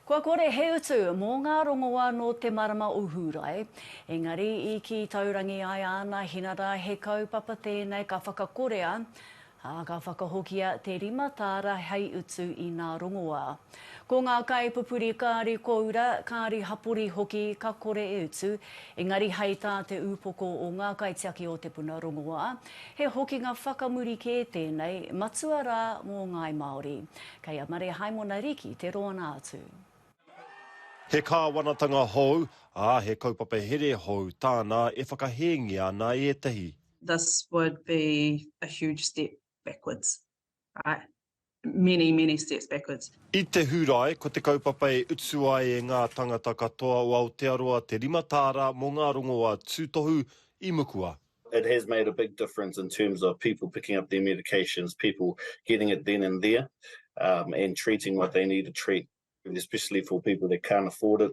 Kua kore he utu mō ngā rongoā no te marama uhurai. Engari, I ki taurangi ai ana hinara he kaupapa tēnei ka whakakorea, ka whakahokia te rima tāra hei utu I ngā rongoā. Ko ngā kaipupuri kāri koura, kāri hapori hoki ka kore e utu, engari hei tā te upoko o ngā kaitiaki o te puna rongoā. He hokinga whakamuri kē tēnei, matua rā mō ngai Māori. Kei a mare haimona riki te roa atu. He kāwanatanga hou, he kaupapa here hou, tāna e whakahengia ana e tahi. This would be a huge step backwards, right? Many steps backwards. I te hurai, ko te kaupapa e utsu ai e ngā tangata katoa o Aotearoa te rimatāra mō ngā rongoā tūtohu I mukua. It has made a big difference in terms of people picking up their medications, people getting it then and there, and treating what they need to treat, especially for people that can't afford it,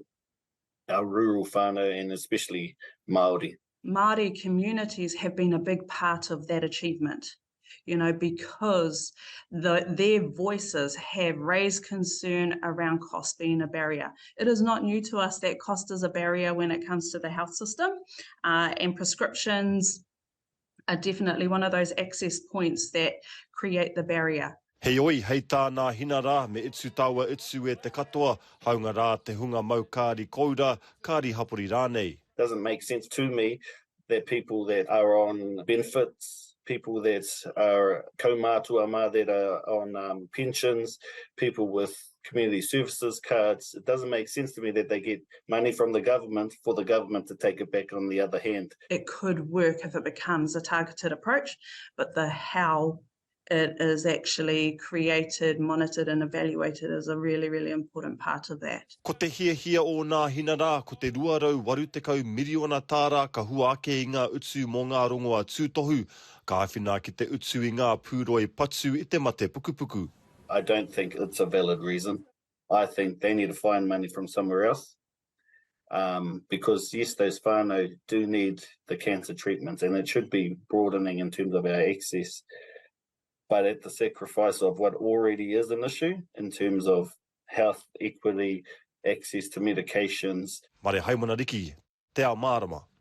our rural whānau and especially Māori. Māori communities have been a big part of that achievement, you know, because their voices have raised concern around cost being a barrier. It is not new to us that cost is a barrier when it comes to the health system, and prescriptions are definitely one of those access points that create the barrier. Hei oi, hei tāna hinara me itsu taua itsu e te katoa, haunga rā te hunga mau kāri koura, kāri hapori rānei. Doesn't make sense to me that people that are on benefits, people that are kaumātua mā that are on pensions, people with community services cards, it doesn't make sense to me that they get money from the government for the government to take it back on the other hand. It could work if it becomes a targeted approach, but the how it is actually created, monitored and evaluated is a really important part of that. Ko te hia o ngā hinara, ko te 280 miriona tāra ka hua ake I ngā utsu mō ngā rongoā tūtohu, ka awhina ki te utsu I ngā pūroi patsu I te mate pukupuku. I don't think it's a valid reason. I think they need to find money from somewhere else. Because yes, those whānau do need the cancer treatments and it should be broadening in terms of our access, but at the sacrifice of what already is an issue in terms of health equity, access to medications. Mare haimona riki, te ao mārama.